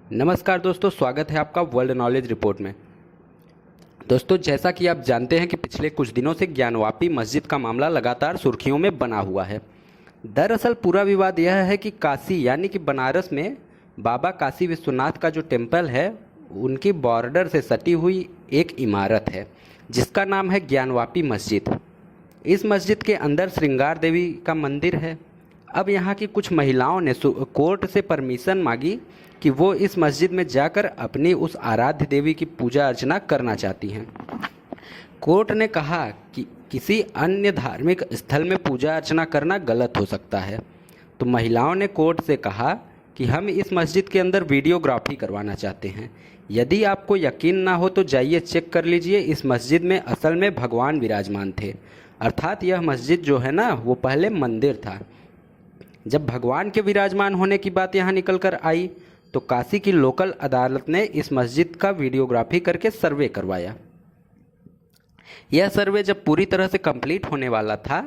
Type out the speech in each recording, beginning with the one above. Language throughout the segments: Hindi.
नमस्कार दोस्तों, स्वागत है आपका वर्ल्ड नॉलेज रिपोर्ट में। दोस्तों, जैसा कि आप जानते हैं कि पिछले कुछ दिनों से ज्ञानवापी मस्जिद का मामला लगातार सुर्खियों में बना हुआ है। दरअसल पूरा विवाद यह है कि काशी यानी कि बनारस में बाबा काशी विश्वनाथ का जो टेम्पल है, उनकी बॉर्डर से सटी हुई एक इमारत है जिसका नाम है ज्ञानवापी मस्जिद। इस मस्जिद के अंदर श्रृंगार देवी का मंदिर है। अब यहाँ की कुछ महिलाओं ने कोर्ट से परमिशन मांगी कि वो इस मस्जिद में जाकर अपनी उस आराध्य देवी की पूजा अर्चना करना चाहती हैं। कोर्ट ने कहा कि किसी अन्य धार्मिक स्थल में पूजा अर्चना करना गलत हो सकता है। तो महिलाओं ने कोर्ट से कहा कि हम इस मस्जिद के अंदर वीडियोग्राफी करवाना चाहते हैं। यदि आपको यकीन ना हो तो जाइए चेक कर लीजिए, इस मस्जिद में असल में भगवान विराजमान थे। अर्थात यह मस्जिद जो है ना, वो पहले मंदिर था। जब भगवान के विराजमान होने की बात यहाँ निकल कर आई तो काशी की लोकल अदालत ने इस मस्जिद का वीडियोग्राफी करके सर्वे करवाया। यह सर्वे जब पूरी तरह से कंप्लीट होने वाला था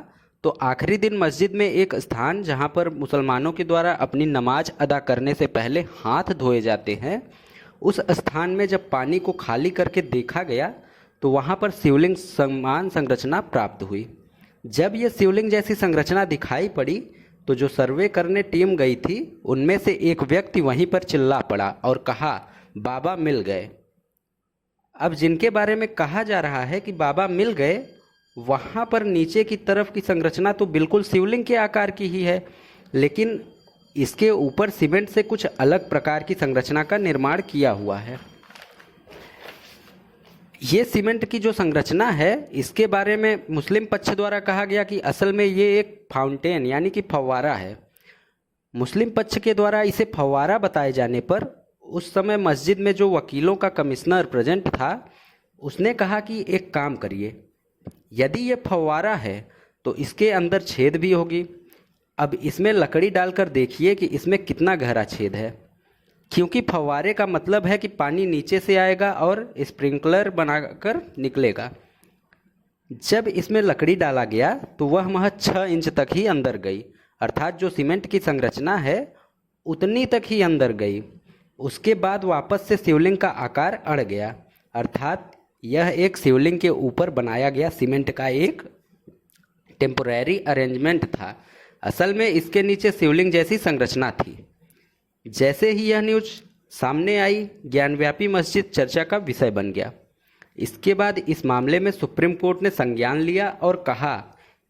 तो आखिरी दिन मस्जिद में एक स्थान जहां पर मुसलमानों के द्वारा अपनी नमाज अदा करने से पहले हाथ धोए जाते हैं, उस स्थान में जब पानी को खाली करके देखा गया तो वहां पर शिवलिंग समान संरचना प्राप्त हुई। जब यह शिवलिंग जैसी संरचना दिखाई पड़ी तो जो सर्वे करने टीम गई थी उनमें से एक व्यक्ति वहीं पर चिल्ला पड़ा और कहा, बाबा मिल गए। अब जिनके बारे में कहा जा रहा है कि बाबा मिल गए, वहाँ पर नीचे की तरफ की संरचना तो बिल्कुल शिवलिंग के आकार की ही है, लेकिन इसके ऊपर सीमेंट से कुछ अलग प्रकार की संरचना का निर्माण किया हुआ है। ये सीमेंट की जो संरचना है, इसके बारे में मुस्लिम पक्ष द्वारा कहा गया कि असल में ये एक फाउंटेन यानी कि फव्वारा है। मुस्लिम पक्ष के द्वारा इसे फव्वारा बताए जाने पर उस समय मस्जिद में जो वकीलों का कमिश्नर प्रेजेंट था, उसने कहा कि एक काम करिए, यदि ये फव्वारा है तो इसके अंदर छेद भी होगी। अब इसमें लकड़ी डालकर देखिए कि इसमें कितना गहरा छेद है, क्योंकि फव्वारे का मतलब है कि पानी नीचे से आएगा और स्प्रिंकलर बनाकर निकलेगा। जब इसमें लकड़ी डाला गया तो वह महज 6 इंच तक ही अंदर गई, अर्थात जो सीमेंट की संरचना है उतनी तक ही अंदर गई। उसके बाद वापस से शिवलिंग का आकार अड़ गया, अर्थात यह एक शिवलिंग के ऊपर बनाया गया सीमेंट का एक टेम्पोररी अरेंजमेंट था। असल में इसके नीचे शिवलिंग जैसी संरचना थी। जैसे ही यह न्यूज सामने आई, ज्ञानव्यापी मस्जिद चर्चा का विषय बन गया। इसके बाद इस मामले में सुप्रीम कोर्ट ने संज्ञान लिया और कहा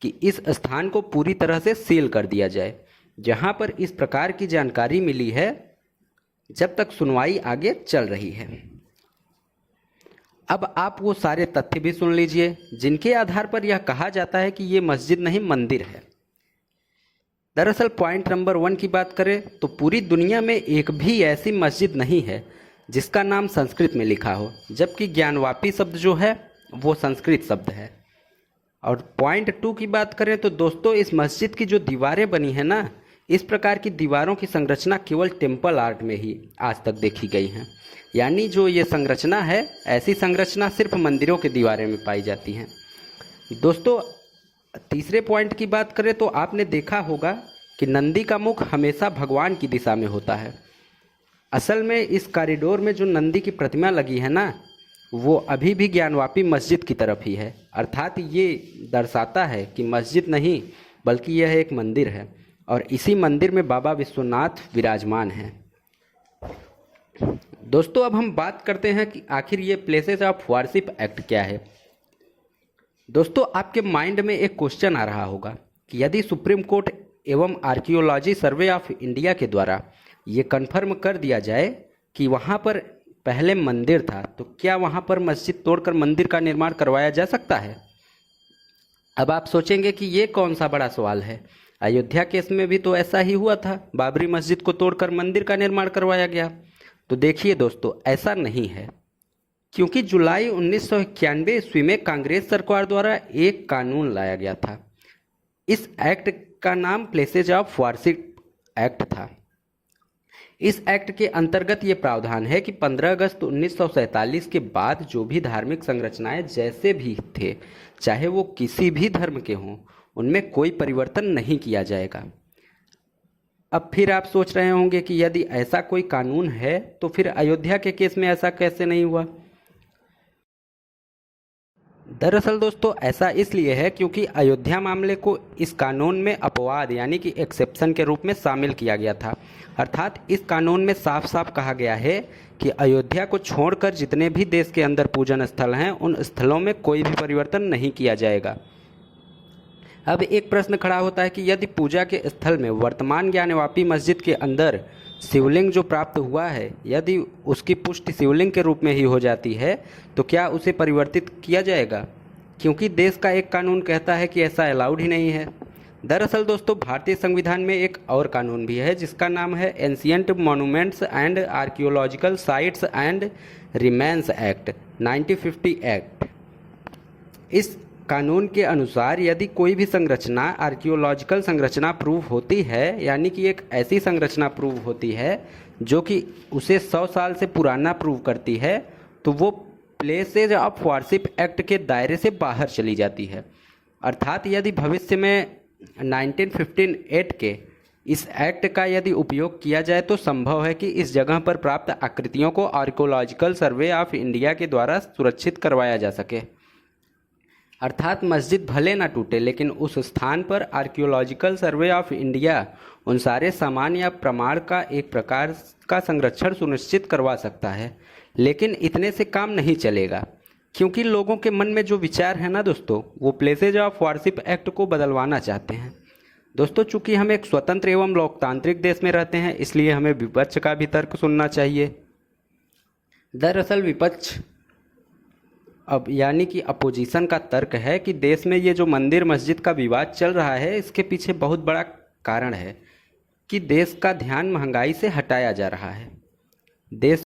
कि इस स्थान को पूरी तरह से सील कर दिया जाए। जहां पर इस प्रकार की जानकारी मिली है, जब तक सुनवाई आगे चल रही है। अब आप वो सारे तथ्य भी सुन लीजिए जिनके आधार पर यह कहा जाता है कि ये मस्जिद नहीं मंदिर है। दरअसल पॉइंट नंबर 1 की बात करें तो पूरी दुनिया में एक भी ऐसी मस्जिद नहीं है जिसका नाम संस्कृत में लिखा हो, जबकि ज्ञानवापी शब्द जो है वो संस्कृत शब्द है। और पॉइंट 2 की बात करें तो दोस्तों, इस मस्जिद की जो दीवारें बनी है ना, इस प्रकार की दीवारों की संरचना केवल टेम्पल आर्ट में ही आज तक देखी गई है। यानी जो ये संरचना है, ऐसी संरचना सिर्फ मंदिरों की दीवारें में पाई जाती हैं। दोस्तों, तीसरे पॉइंट की बात करें तो आपने देखा होगा कि नंदी का मुख हमेशा भगवान की दिशा में होता है। असल में इस कॉरिडोर में जो नंदी की प्रतिमा लगी है ना, वो अभी भी ज्ञानवापी मस्जिद की तरफ ही है। अर्थात ये दर्शाता है कि मस्जिद नहीं बल्कि यह एक मंदिर है और इसी मंदिर में बाबा विश्वनाथ विराजमान हैं। दोस्तों, अब हम बात करते हैं कि आखिर ये प्लेसेस ऑफ वर्शिप एक्ट क्या है। दोस्तों, आपके माइंड में एक क्वेश्चन आ रहा होगा कि यदि सुप्रीम कोर्ट एवं आर्कियोलॉजी सर्वे ऑफ इंडिया के द्वारा ये कन्फर्म कर दिया जाए कि वहाँ पर पहले मंदिर था, तो क्या वहाँ पर मस्जिद तोड़कर मंदिर का निर्माण करवाया जा सकता है? अब आप सोचेंगे कि ये कौन सा बड़ा सवाल है, अयोध्या केस में भी तो ऐसा ही हुआ था, बाबरी मस्जिद को तोड़कर मंदिर का निर्माण करवाया गया। तो देखिए दोस्तों, ऐसा नहीं है, क्योंकि जुलाई 1991 ईस्वी में कांग्रेस सरकार द्वारा एक कानून लाया गया था। इस एक्ट का नाम प्लेसेज ऑफ वर्शिप एक्ट था। इस एक्ट के अंतर्गत ये प्रावधान है कि 15 अगस्त 1947 के बाद जो भी धार्मिक संरचनाएं जैसे भी थे, चाहे वो किसी भी धर्म के हों, उनमें कोई परिवर्तन नहीं किया जाएगा। अब फिर आप सोच रहे होंगे कि यदि ऐसा कोई कानून है तो फिर अयोध्या के केस में ऐसा कैसे नहीं हुआ। दरअसल दोस्तों ऐसा इसलिए है क्योंकि अयोध्या मामले को इस कानून में अपवाद यानी कि एक्सेप्शन के रूप में शामिल किया गया था। अर्थात इस कानून में साफ साफ कहा गया है कि अयोध्या को छोड़कर जितने भी देश के अंदर पूजन स्थल हैं उन स्थलों में कोई भी परिवर्तन नहीं किया जाएगा। अब एक प्रश्न खड़ा होता है कि यदि पूजा के स्थल में वर्तमान ज्ञानवापी मस्जिद के अंदर शिवलिंग जो प्राप्त हुआ है यदि उसकी पुष्टि शिवलिंग के रूप में ही हो जाती है तो क्या उसे परिवर्तित किया जाएगा, क्योंकि देश का एक कानून कहता है कि ऐसा अलाउड ही नहीं है। दरअसल दोस्तों भारतीय संविधान में एक और कानून भी है जिसका नाम है ancient monuments and archaeological sites and remains act 1950 act. इस कानून के अनुसार यदि कोई भी संरचना आर्कियोलॉजिकल संरचना प्रूव होती है यानी कि एक ऐसी संरचना प्रूव होती है जो कि उसे 100 साल से पुराना प्रूव करती है तो वो प्लेसेज ऑफ वर्शिप एक्ट के दायरे से बाहर चली जाती है। अर्थात यदि भविष्य में 1958 के इस एक्ट का यदि उपयोग किया जाए तो संभव है कि इस जगह पर प्राप्त आकृतियों को आर्कियोलॉजिकल सर्वे ऑफ इंडिया के द्वारा सुरक्षित करवाया जा सके। अर्थात मस्जिद भले ना टूटे लेकिन उस स्थान पर आर्कियोलॉजिकल सर्वे ऑफ इंडिया उन सारे सामान या प्रमाण का एक प्रकार का संरक्षण सुनिश्चित करवा सकता है। लेकिन इतने से काम नहीं चलेगा क्योंकि लोगों के मन में जो विचार है ना दोस्तों वो प्लेसेज ऑफ वर्शिप एक्ट को बदलवाना चाहते हैं। दोस्तों चूंकि हम एक स्वतंत्र एवं लोकतांत्रिक देश में रहते हैं इसलिए हमें विपक्ष का भी तर्क सुनना चाहिए। दरअसल विपक्ष अब यानी कि अपोजिशन का तर्क है कि देश में ये जो मंदिर मस्जिद का विवाद चल रहा है इसके पीछे बहुत बड़ा कारण है कि देश का ध्यान महंगाई से हटाया जा रहा है। देश